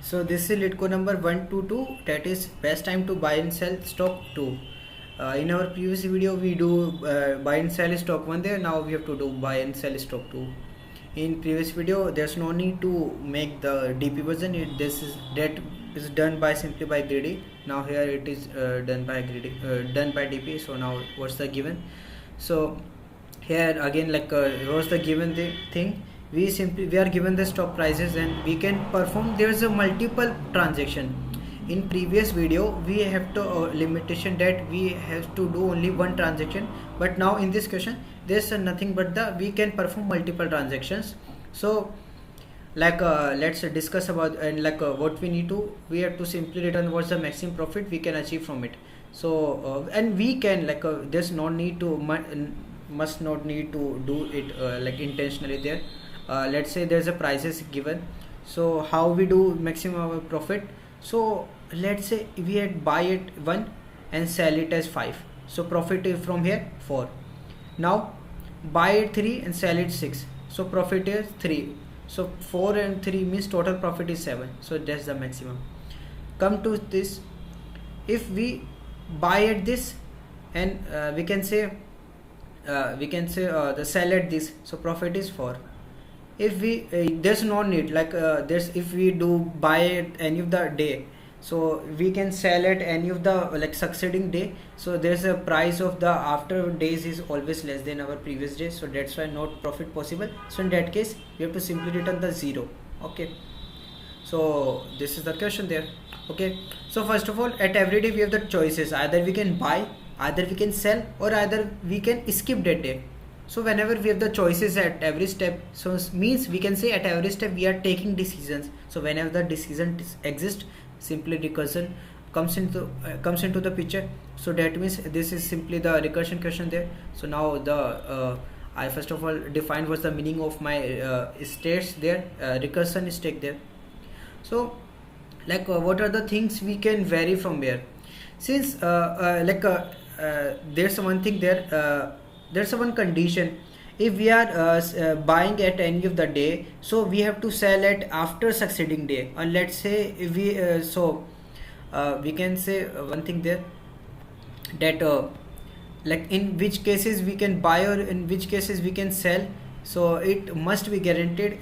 So this is Leetcode number 122, that is best time to buy and sell stock 2. In our previous video we do buy and sell stock 1 there. Now we have to do buy and sell stock 2. In previous video there's no need to make the DP version. That is done by simply by greedy. Now here it is done by greedy, done by DP. So now what's the given? So here again, like what's the given thing? We are given the stock prices and we can perform. There's a multiple transaction. In previous video we have to limitation that we have to do only one transaction, but now in this question there's nothing but we can perform multiple transactions. So like let's discuss about and what we have to simply return what's the maximum profit we can achieve from it. So and we can there's no need to must not need to do it intentionally there. Let's say there's a prices given, so how we do maximum profit? So let's say we had buy it 1 and sell it as 5, so profit is from here 4. Now buy it 3 and sell it 6, so profit is 3. So 4 and 3 means total profit is 7, so that's the maximum. Come to this, if we buy at this and we can say the sell at this, so profit is 4. If we there's no need if we do buy at any of the day, so we can sell at any of the succeeding day, so there's a price of the after days is always less than our previous day, so that's why not profit possible. So in that case we have to simply return the 0. Okay, so this is the question there. Okay, so first of all, at every day we have the choices: either we can buy, either we can sell, or either we can skip that day. So whenever we have the choices at every step, so means we can say at every step we are taking decisions. So whenever the decision exists, simply recursion comes into the picture. So that means this is simply the recursion question there. So now I first of all defined what's the meaning of my states there. Recursion is take there. So what are the things we can vary from here? Since there's one thing there. There's one condition: if we are buying at any of the day, so we have to sell it after succeeding day. And let's say if we we can say one thing there, that in which cases we can buy or in which cases we can sell. So it must be guaranteed,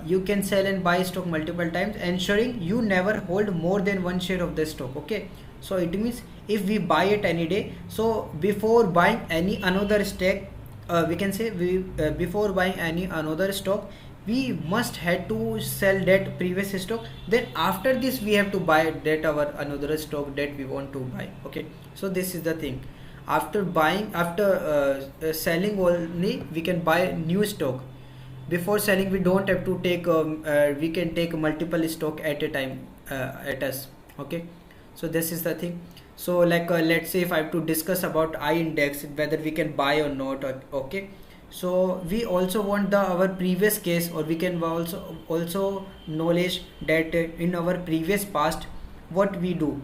you can sell and buy stock multiple times, ensuring you never hold more than one share of the stock. Okay, so it means if we buy it any day, so before buying any another stock, we can say before buying any another stock, we must have to sell that previous stock. Then after this we have to buy that our another stock that we want to buy. Okay, so this is the thing. After selling only we can buy new stock. Before selling we don't have to take we can take multiple stock at a time at us. Okay, so this is the thing. So let's say if I have to discuss about I index, whether we can buy or not. Okay, so we also want our previous case, or we can also knowledge that in our previous past what we do,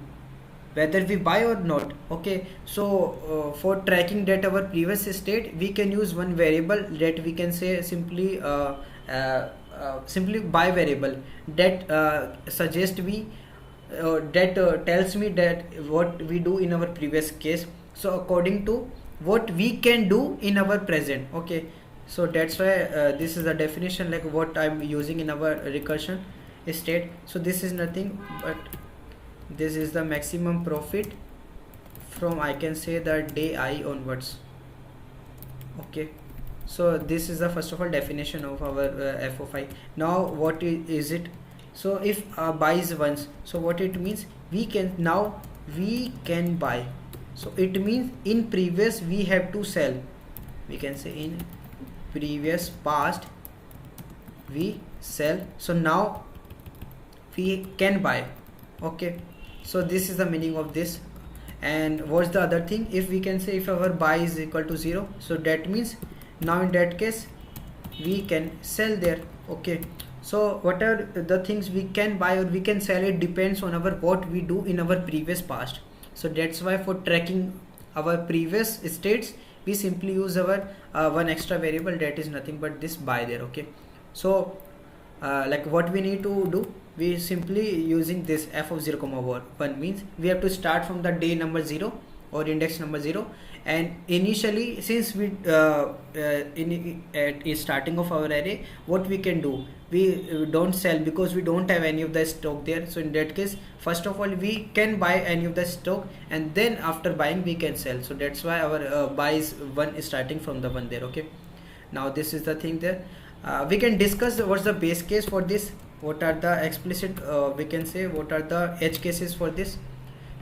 whether we buy or not. Okay, so for tracking that our previous state, we can use one variable that we can say simply simply buy variable that suggests we that tells me that what we do in our previous case, so according to what we can do in our present. Okay, so that's why this is the definition, what I'm using in our recursion state. So this is nothing but this is the maximum profit from, I can say, the day I onwards. Okay, so this is the first of all definition of our FO5. Now what is it? So if buys once, so what it means, we can buy. So it means in previous we have to sell. We can say in previous past we sell, so now we can buy. Okay, so this is the meaning of this. And what's the other thing? If we can say if our buy is equal to 0, so that means now in that case we can sell there. Okay, so what are the things we can buy or we can sell? It depends on our what we do in our previous past. So that's why for tracking our previous states we simply use our one extra variable, that is nothing but this buy there. Okay, so like what we need to do, we simply using this f of 0 comma 1 means we have to start from the day number 0 or index number 0, and initially since we at starting of our array, what we can do, we don't sell because we don't have any of the stock there. So in that case, first of all we can buy any of the stock, and then after buying we can sell. So that's why our buy is 1 is starting from the 1 there. Okay, now this is the thing there. We can discuss what's the base case for this, what are the explicit we can say what are the edge cases for this.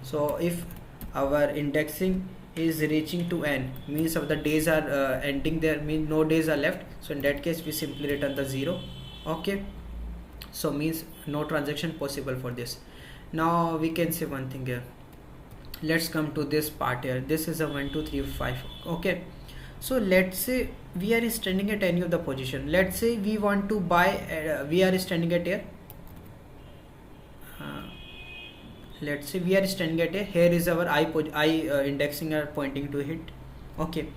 So if our indexing is reaching to n, means of the days are ending there, means no days are left, so in that case we simply return the 0. Okay, so means no transaction possible for this. Now we can say one thing here, let's come to this part here. This is a 1 2 3 5. Okay, so let's say we are standing at any of the position. Let's say we want to buy, we are standing at here, let's say we are standing at here is our indexing are pointing to hit. Okay,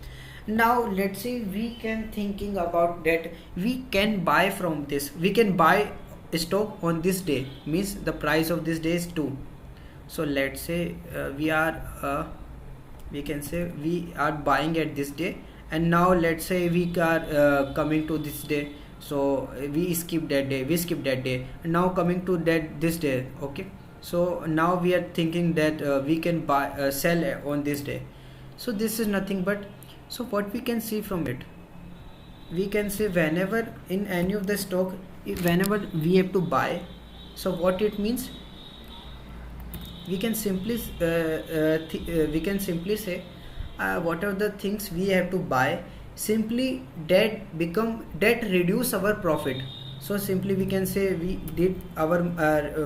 now let's say we can thinking about that we can buy from this, we can buy stock on this day, means the price of this day is 2. So let's say we can say we are buying at this day, and now let's say we are coming to this day, so we skip that day, and now coming to this day. Okay, so now we are thinking that we can buy sell on this day. So this is nothing but, so what we can see from it, we can say whenever in any of the stock, whenever we have to buy, so what it means, we can simply say what are the things we have to buy, simply that reduce our profit. So simply we can say we did our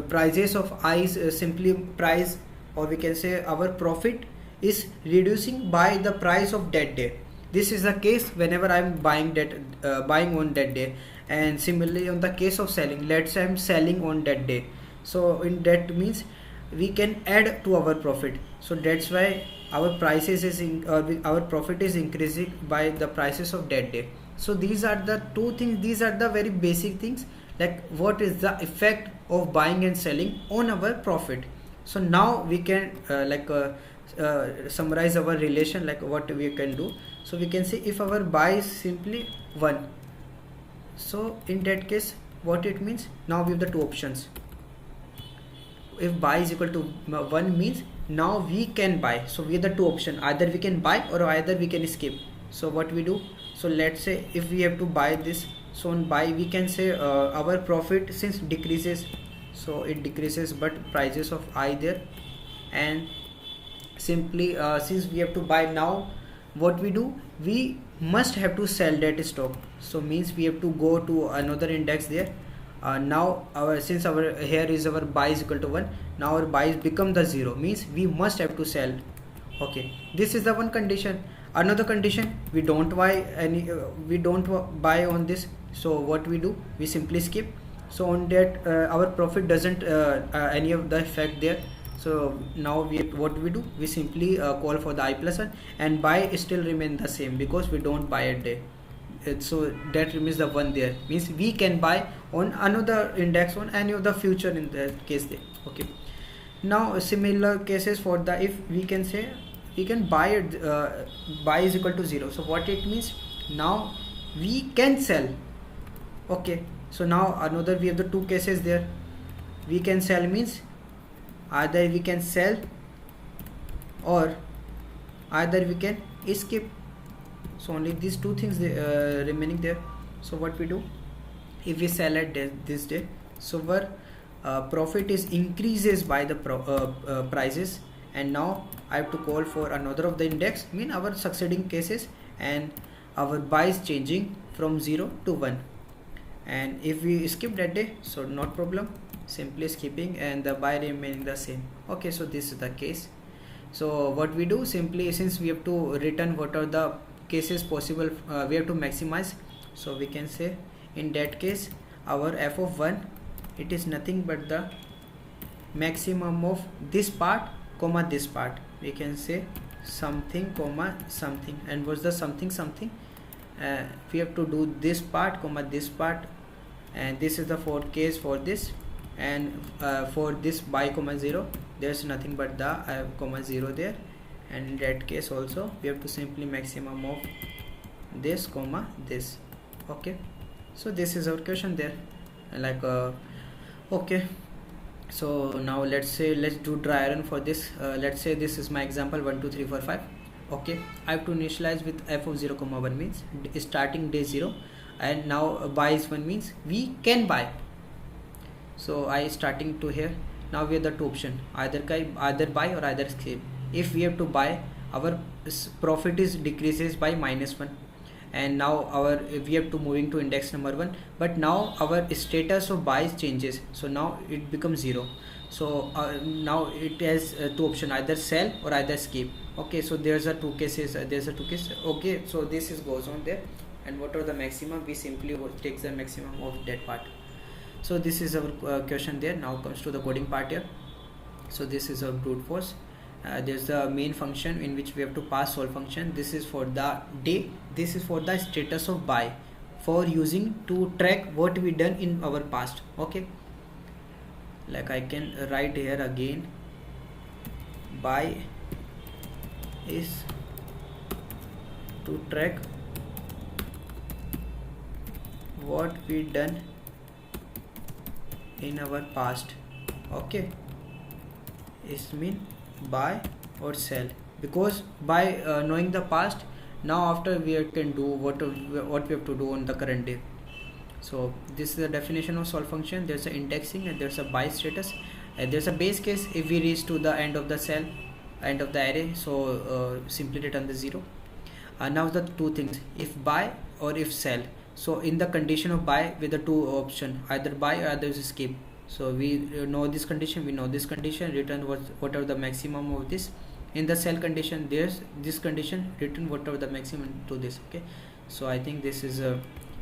prices of i's simply price, or we can say our profit is reducing by the price of that day. This is the case whenever I'm buying buying on that day. And similarly on the case of selling, let's say I'm selling on that day, so in that means we can add to our profit. So that's why our prices is our profit is increasing by the prices of that day. So these are the two things, these are the very basic things, like what is the effect of buying and selling on our profit. So now we can summarize our relation, like what we can do. So we can say if our buy is simply 1, so in that case what it means, now we have the two options. If buy is equal to 1 means now we can buy, so we have the two options, either we can buy or either we can skip. So what we do, so let's say if we have to buy this, so on buy we can say our profit since decreases, so it decreases but prices of I there, and simply since we have to buy, now what we do, we must have to sell that stock. So means we have to go to another index there. Now since our here is our buy is equal to 1, now our buys become the 0, means we must have to sell. Okay, this is the one condition. Another condition, we don't buy any we don't buy on this, so what we do, we simply skip. So on that our profit doesn't any of the effect there. So now what we do, we simply call for the I plus 1, and buy still remain the same because we don't buy a day. So that remains the 1 there, means we can buy on another index on any of the future in the case there. Okay, now similar cases for the, if we can say we can buy it, buy is equal to 0, so what it means, now we can sell. Okay, so now another we have the two cases there. We can sell means either we can sell or either we can skip. So only these two things remaining there. So what we do, if we sell at this day, so our profit is increases by the prices, and now I have to call for another of the index, mean our succeeding cases, and our buy is changing from 0 to 1. And if we skip that day, so not problem, simply skipping, and the buy remaining the same. Okay, so this is the case. So what we do, simply since we have to return what are the cases possible, we have to maximize. So we can say in that case our f of 1, it is nothing but the maximum of this part comma this part. We can say something comma something, and what's the something, we have to do this part comma this part, and this is the fourth case for this. And for this by comma 0, there's nothing but the comma 0 there, and in that case also we have to simply maximum of this comma this. Okay, so this is our question there, like okay. So now let's do dry run for this. Let's say this is my example 1 2 3 4 5. Okay, I have to initialize with f of 0 comma 1 means starting day 0, and now buy is 1 means we can buy. So I starting to here. Now we have the two option, either buy or either skip. If we have to buy, our profit is decreases by -1, and now we have to moving to index number 1, but now our status of buy changes, so now it becomes 0. So now it has two option, either sell or either skip. Okay, so there's a two cases, okay, so this is goes on there, and what are the maximum, we simply take the maximum of that part. So this is our question there. Now comes to the coding part here. So this is our brute force. There's the main function in which we have to pass solve function. This is for the day, this is for the status of buy, for using to track what we done in our past. Okay, like I can write here again, buy is to track what we done in our past. Okay, it mean buy or sell, because by knowing the past, now after we can do what we have to do on the current day. So this is the definition of solve function. There's a indexing and there's a buy status, and there's a base case if we reach to the end of the cell, end of the array, so simply return the 0. Now the two things, if buy or if sell. So in the condition of buy, with the two option, either buy or either skip. So we know this condition, we know this condition, return whatever the maximum of this. In the sell condition, there's this condition, return whatever the maximum to this. Okay, so I think this is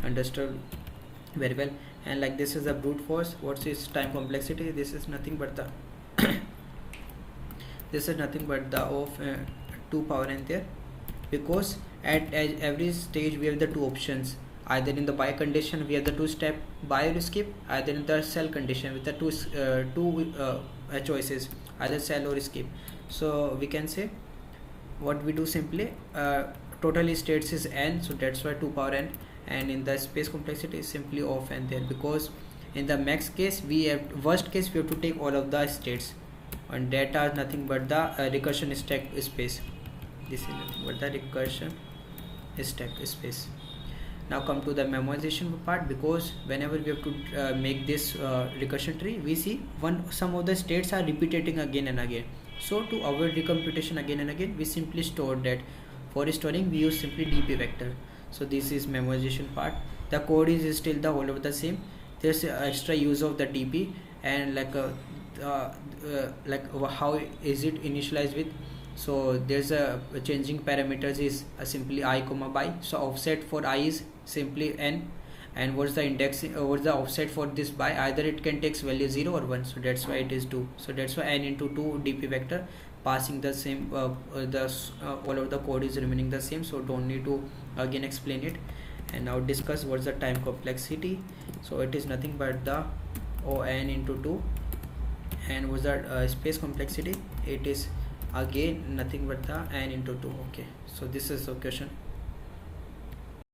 understood very well. And like this is the brute force. What's its time complexity? This is nothing but the this is nothing but the of 2 power n there, because at every stage we have the two options. Either in the buy condition we have the two-step buy or skip, either in the sell condition with the two choices, either sell or skip. So we can say what we do simply, total states is n, so that's why 2 power n, and in the space complexity is simply of n there, because in the max case we have, worst case we have to take all of the states, and that are nothing but the recursion stack space. This is nothing but the recursion stack space. Now come to the memorization part, because whenever we have to make this recursion tree, we see some of the states are repeating again and again. So to avoid recomputation again and again, we simply store that. For storing we use simply dp vector. So this is memorization part. The code is still the whole of the same. There's extra use of the dp, and like how is it initialized with. So there's a changing parameters is simply I comma by. So offset for I is simply n, and what's the index, what's the offset for this by, either it can takes value 0 or 1, so that's why it is 2. So that's why n into 2 dp vector, passing the same all of the code is remaining the same, so don't need to again explain it. And now discuss what's the time complexity. So it is nothing but the o n into 2, and what's the space complexity, it is again nothing but the n into 2. Okay, so this is the question.